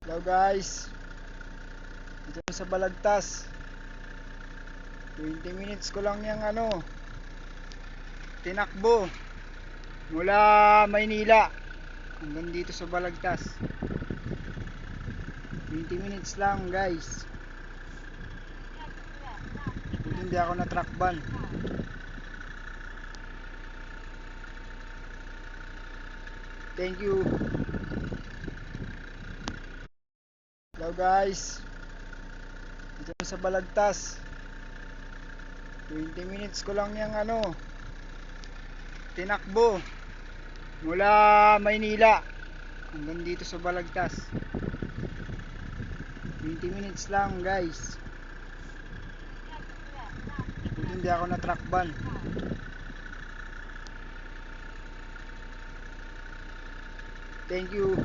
Hello guys, dito na sa Balagtas. 20 minutes ko lang yung tinakbo mula Maynila hanggang dito sa Balagtas. 20 minutes lang guys. Buti hindi ako na truck ban. Thank you. Hello guys, dito na sa Balagtas. 20 minutes ko lang yung tinakbo mula Maynila hanggang dito sa Balagtas. 20 minutes lang guys. Buti hindi ako na truck ban. Thank you.